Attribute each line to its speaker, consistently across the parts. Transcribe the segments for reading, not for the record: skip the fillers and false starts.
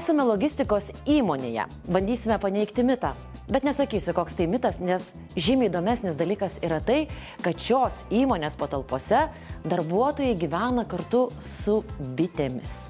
Speaker 1: Esame logistikos įmonėje. Bandysime paneigti mitą. Bet nesakysiu, koks tai mitas, nes žymiai įdomesnis dalykas yra tai, kad šios įmonės patalpose darbuotojai gyvena kartu su bitėmis.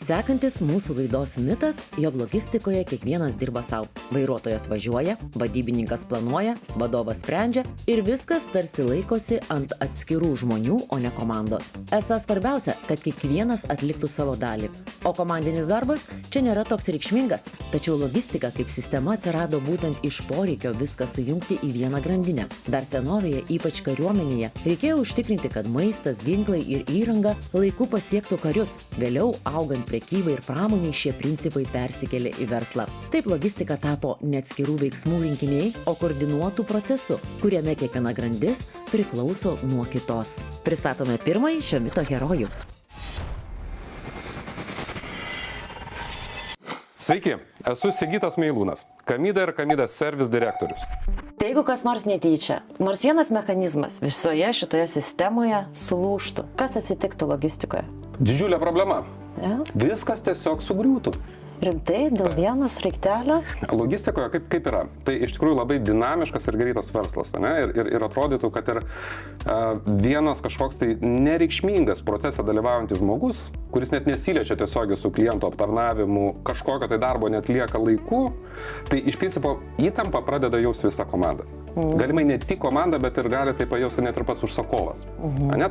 Speaker 1: Sekantis mūsų laidos mitas, jog logistikoje kiekvienas dirba savo. Vairuotojas važiuoja, vadybininkas planuoja, vadovas sprendžia ir viskas tarsi laikosi ant atskirų žmonių, o ne komandos. Esą svarbiausia, kad kiekvienas atliktų savo dalį. O komandinis darbas čia nėra toks reikšmingas. Tačiau logistika kaip sistema atsirado būtent iš poreikio viską sujungti į vieną grandinę. Dar senovėje, ypač kariuomenėje, reikėjo užtikrinti, kad maistas, ginklai ir įranga laiku pasiektų karius. Vėliau, augant prekybai ir pramoniai, šie principai persikėlė į verslą. Taip logistika tapo ne atskirų veiksmų rinkiniai, o koordinuotų procesų, kuriame kiekviena grandis priklauso nuo kitos. Pristatome pirmąjį šio mito herojų.
Speaker 2: Sveiki, esu Sigitas Meilūnas, Kamida ir Kamidas Service direktorius.
Speaker 1: Tai jeigu kas nors netyčia, nors vienas mechanizmas visoje šitoje sistemoje sulūžtų, kas atsitiktų logistikoje?
Speaker 2: Didžiulė problema.
Speaker 1: Ja?
Speaker 2: Viskas tiesiog sugriūtų.
Speaker 1: Rimtai, dėl vienos raiktelio?
Speaker 2: Logistikoje kaip yra? Tai iš tikrųjų labai dinamiškas ir greitas verslas. Ne? Ir atrodytų, kad ir vienas kažkoks tai nereikšmingas procese dalyvaujantis žmogus, kuris net nesiliečia tiesiogiai su kliento aptarnavimu, kažkokio tai darbo netlieka laiku, tai iš principo įtampa pradeda jausti visą komandą. Galimai ne tik komanda, bet ir gali tai pajausti net ir pats užsakovas.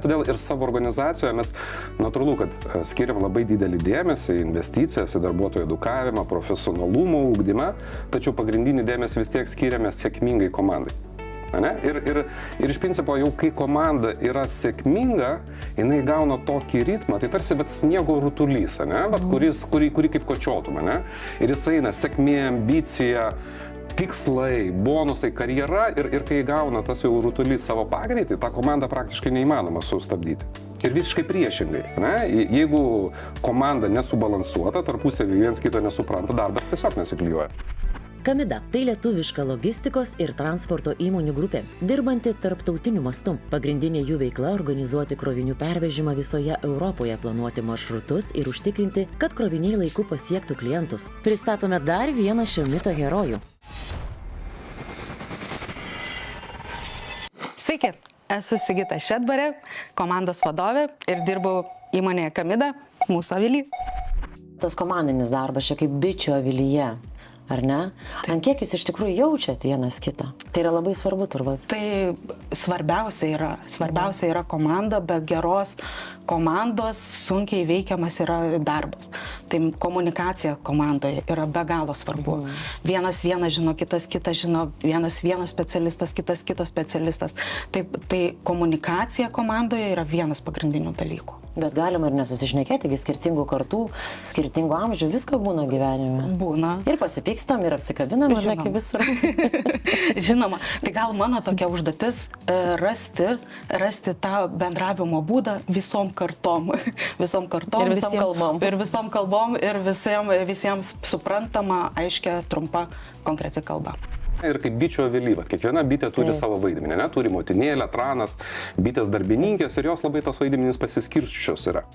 Speaker 2: Todėl ir savo organizacijoje mes natūralu, kad skiriam labai didelį dėmesį, investicijas į darbuotojų edukavimą, profesionalumo ugdymą, tačiau pagrindinį dėmesį vis tiek skiriame sėkmingai komandai. Ir iš principo jau kai komanda yra sėkminga, jinai gauna tokį ritmą, tai tarsi sniego rutulys, kurį kaip kočiotum. Ir jis eina sėkmė, ambicija, tikslai, bonusai, karjera ir kai gauna tas jau rutulys savo pagreitį, tą komandą praktiškai neįmanoma sustabdyti. Ir visiškai priešingai. Jeigu komanda nesubalansuota, tarpusavy viens kito nesupranta, darbas tiesiog nesiklijuoja.
Speaker 1: Kamida – tai lietuviška logistikos ir transporto įmonių grupė, dirbanti tarptautiniu mastu. Pagrindinė jų veikla – organizuoti krovinių pervežimą visoje Europoje, planuoti maršrutus ir užtikrinti, kad kroviniai laiku pasiektų klientus. Pristatome dar vieną šio mito herojų.
Speaker 3: Sveiki, esu Sigita Šedbarė, komandos vadovė ir dirbau įmonėje Kamida, mūsų avily.
Speaker 1: Tas komandinis darbas čia kaip bičių avilyje. Ar ne? Ant kiek jūs iš tikrųjų jaučiat vienas kitą? Tai yra labai svarbu turbūt.
Speaker 3: Tai svarbiausia yra komanda, be geros komandos sunkiai veikiamas yra darbas. Tai komunikacija komandoje yra be galo svarbu. Vienas žino, kitas žino, vienas specialistas, kitas kito specialistas. Tai komunikacija komandoje yra vienas pagrindinių dalykų.
Speaker 1: Bet galima ir nesusišnekėti, skirtingų kartų, skirtingų amžių, visko būna gyvenime.
Speaker 3: Būna.
Speaker 1: Ir pasipykstam, ir apsikabinam, ar ne, kaip visur.
Speaker 3: Žinoma, tai gal mano tokia užduotis rasti tą bendravimo būdą visom kartom. Visom kartom.
Speaker 1: Ir visom kalbom.
Speaker 3: Ir visom kalbom, ir visiems suprantama, aiškia, trumpa, konkreti kalba.
Speaker 2: Ir kaip bičių avily, kiekviena bitė turi savo vaidmenį, turi motinėlę, tranas, bitės darbininkės ir jos labai tas vaidmenis pasiskirsčiusios yra.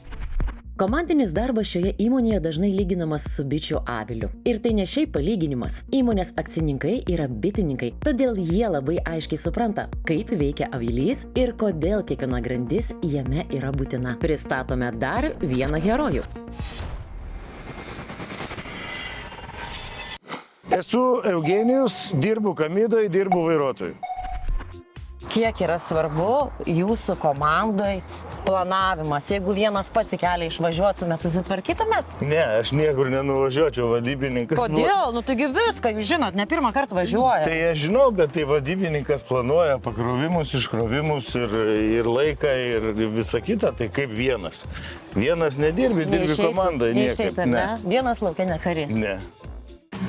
Speaker 1: Komandinis darbas šioje įmonėje dažnai lyginamas su bičių aviliu. Ir tai ne šiaip palyginimas. Įmonės akcininkai yra bitininkai, todėl jie labai aiškiai supranta, kaip veikia avilys ir kodėl kiekviena grandis jame yra būtina. Pristatome dar vieną herojų.
Speaker 4: Esu Eugenijus, dirbu Kamidoje, dirbu vairuotoju.
Speaker 1: Kiek yra svarbu jūsų komandai planavimas? Jeigu vienas pats į kelią išvažiuotumėt, susitvarkytumėt?
Speaker 4: Ne, aš niekur nenuvažiuočiau, vadybininkas.
Speaker 1: Kodėl? Taigi viską, jūs žinot, ne pirmą kartą važiuoja.
Speaker 4: Tai aš žinau, bet tai vadybininkas planuoja pakrovimus, iškrovimus ir laiką ir visą kitą, tai kaip vienas. Vienas nedirbi komandai niekaip.
Speaker 1: Ne. Vienas laukia ne karys.
Speaker 4: Ne.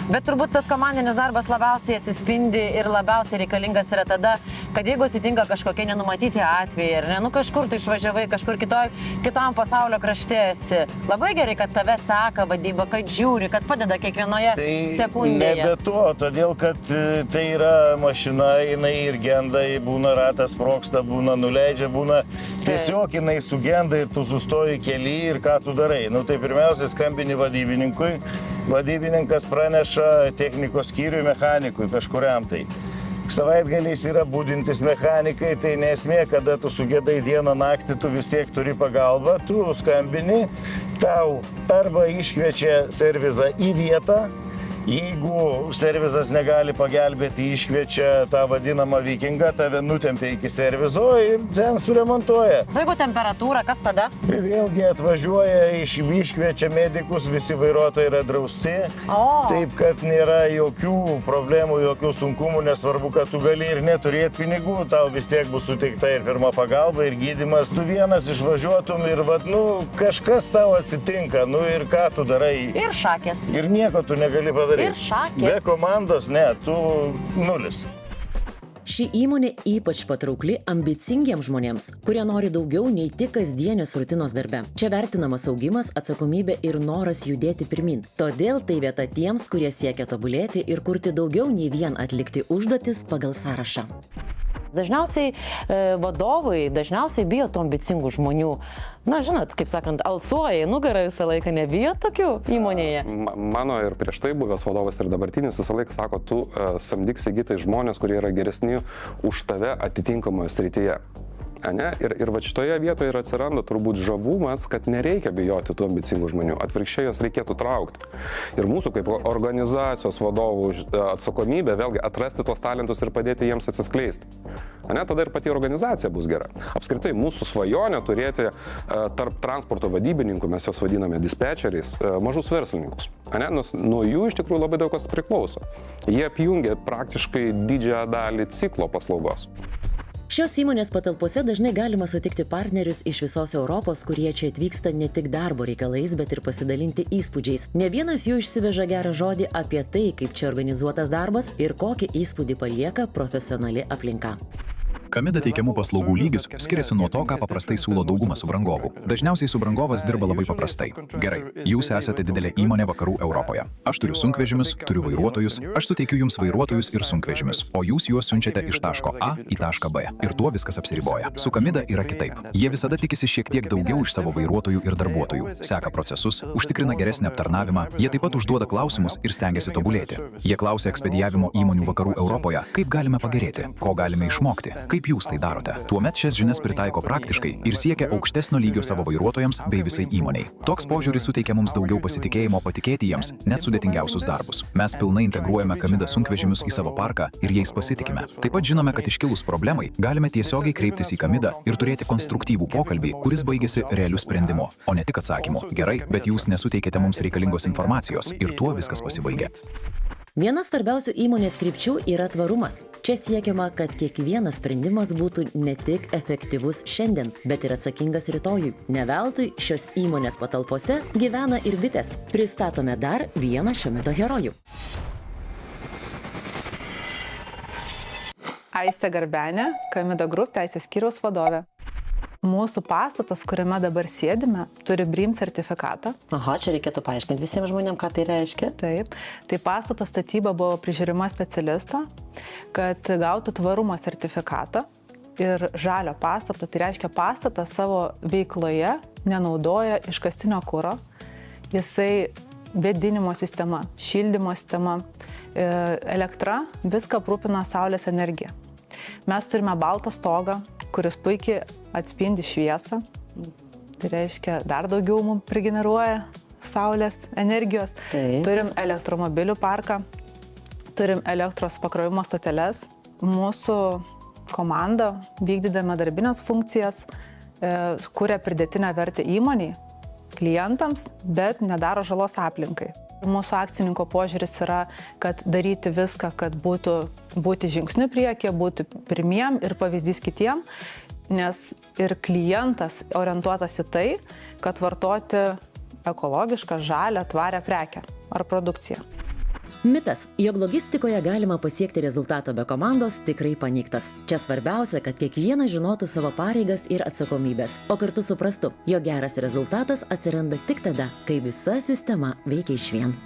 Speaker 1: Bet turbūt tas komandinis darbas labiausiai atsispindi ir labiausiai reikalingas yra tada, kad jeigu atsitinka kažkokie nenumatyti atvejai, ar ne, kažkur tu išvažiavai, kažkur kitam pasaulio krašte esi. Labai gerai, kad tave seka vadyba, kad žiūri, kad padeda kiekvienoje sekundėje.
Speaker 4: Ne be to, todėl, kad tai yra mašina, jinai ir genda, būna ratas sprogsta, būna nuleidžia, būna Tiesiog jinai sugenda ir tu sustoji kely ir ką tu darai. Nu tai pirmiausia skambini vadybininkui, vadybininkas praneša technikos skyriui, mechanikui kažkuriam tai. Savaitgaliais yra būdintis mechanikai, tai nesmė, kada tu sugedai dieną naktį, tu vis tiek turi pagalbą, tu skambini, tau arba iškviečia servizą į vietą, jeigu servizas negali pagelbėti, iškviečia tą vadinamą vikingą, tave nutempia iki servizo ir ten suremontuoja.
Speaker 1: Jeigu temperatūra, kas tada?
Speaker 4: Ir vėlgi atvažiuoja, iškviečia medikus, visi vairuotojai yra drausti, taip kad nėra jokių problemų, jokių sunkumų, nesvarbu, kad tu gali ir neturėti pinigų, tau vis tiek bus suteikta ir pirma pagalba, ir gydymas. Tu vienas išvažiuotum ir kažkas tau atsitinka, ir ką tu darai.
Speaker 1: Ir šakės.
Speaker 4: Ir nieko tu negali padaryti.
Speaker 1: Ir šakės.
Speaker 4: Be komandos, ne, tu nulis.
Speaker 1: Ši įmonė ypač patraukli ambicingiems žmonėms, kurie nori daugiau nei tik kasdienės rutinos darbe. Čia vertinamas augimas, atsakomybė ir noras judėti pirmin. Todėl tai vieta tiems, kurie siekia tobulėti ir kurti daugiau nei vien atlikti užduotis pagal sąrašą. Dažniausiai vadovai bijo tų ambicingų žmonių. Na, žinot, kaip sakant, alsuoja į nugarą visą laiką, nebijo tokių įmonėje.
Speaker 2: Mano ir prieš tai buvęs vadovas ir dabartinis visą laiką sako, tu samdyk Sigitai žmonės, kurie yra geresni už tave atitinkamoje srityje. Ir va šitoje vietoje ir atsiranda turbūt žavumas, kad nereikia bijoti tų ambicingų žmonių, atvirkščiai jos reikėtų traukti. Ir mūsų kaip organizacijos vadovų atsakomybė vėlgi atrasti tuos talentus ir padėti jiems atsiskleisti. Tada ir pati organizacija bus gera. Apskritai mūsų svajonė turėti tarp transporto vadybininkų, mes juos vadiname dispečeriais, mažus verslininkus. Nes nuo jų iš tikrųjų labai daug kas priklauso. Jie apjungia praktiškai didžiąją dalį ciklo paslaugos.
Speaker 1: Šios įmonės patalpose dažnai galima sutikti partnerius iš visos Europos, kurie čia atvyksta ne tik darbo reikalais, bet ir pasidalinti įspūdžiais. Ne vienas jų išsiveža gerą žodį apie tai, kaip čia organizuotas darbas ir kokį įspūdį palieka profesionali aplinka.
Speaker 5: Kamida teikiamų paslaugų lygis skiriasi nuo to, ką paprastai siūlo dauguma subrangovų. Dažniausiai subrangovas dirba labai paprastai. Gerai, jūs esate didelė įmonė vakarų Europoje. Aš turiu sunkvežimius, turiu vairuotojus, aš suteikiu jums vairuotojus ir sunkvežimius, o jūs juos siunčiate iš taško A į tašką B. Ir tuo viskas apsiriboja. Su Kamida yra kitaip. Jie visada tikisi šiek tiek daugiau iš savo vairuotojų ir darbuotojų, seka procesus, užtikrina geresnį aptarnavimą, jie taip pat užduoda klausimus ir stengiasi tobulėti. Jie klausia ekspedijavimo įmonių vakarų Europoje, kaip galime pagerėti, ko galime išmokti, kaip jūs tai darote. Tuomet šias žinias pritaiko praktiškai ir siekia aukštesnio lygio savo vairuotojams bei visai įmoniai. Toks požiūris suteikia mums daugiau pasitikėjimo patikėti jiems net sudėtingiausius darbus. Mes pilnai integruojame Kamida sunkvežimius į savo parką ir jais pasitikime. Taip pat žinome, kad iškilus problemai galime tiesiogiai kreiptis į Kamida ir turėti konstruktyvų pokalbį, kuris baigėsi realiu sprendimu, o ne tik atsakymu. Gerai, bet jūs nesuteikėte mums reikalingos informacijos ir tuo viskas pasibaigė.
Speaker 1: Viena svarbiausių įmonės krypčių yra tvarumas. Čia siekiama, kad kiekvienas sprendimas būtų ne tik efektyvus šiandien, bet ir atsakingas rytojui. Ne veltui šios įmonės patalpose gyvena ir bitės. Pristatome dar vieną šio mito herojų.
Speaker 6: Aistė Garbenė, Kamida Group teisės skyriaus vadovė. Mūsų pastatas, kuriame dabar sėdime, turi BREEAM sertifikatą.
Speaker 1: Aha, čia reikėtų paaiškinti visiems žmonėms, ką tai reiškia.
Speaker 6: Taip. Tai pastato statyba buvo prižiūrima specialisto, kad gautų tvarumo sertifikatą ir žalio pastato. Tai reiškia, pastatas savo veikloje nenaudoja iškastinio kuro. Jisai vėdinimo sistema, šildymo sistema, elektra, viską aprūpina saulės energija. Mes turime baltą stogą, kuris puikiai atspindi šviesą. Tai reiškia, dar daugiau mums prigeneruoja saulės energijos.
Speaker 1: Taip.
Speaker 6: Turim elektromobilių parką, turim elektros pakrovimo stoteles. Mūsų komanda, vykdydama darbinės funkcijas, kuria pridėtinę vertę įmoniai, klientams, bet nedaro žalos aplinkai. Mūsų akcininko požiūris yra, kad daryti viską, kad būti žingsniu priekyje, būti pirmiem ir pavyzdys kitiem, nes ir klientas orientuotas į tai, kad vartoti ekologišką, žalią, tvarią prekę ar produkciją.
Speaker 1: Mitas, jog logistikoje galima pasiekti rezultatą be komandos, tikrai paneigtas. Čia svarbiausia, kad kiekvienas žinotų savo pareigas ir atsakomybės, o kartu suprastų, jog geras rezultatas atsiranda tik tada, kai visa sistema veikia išvien.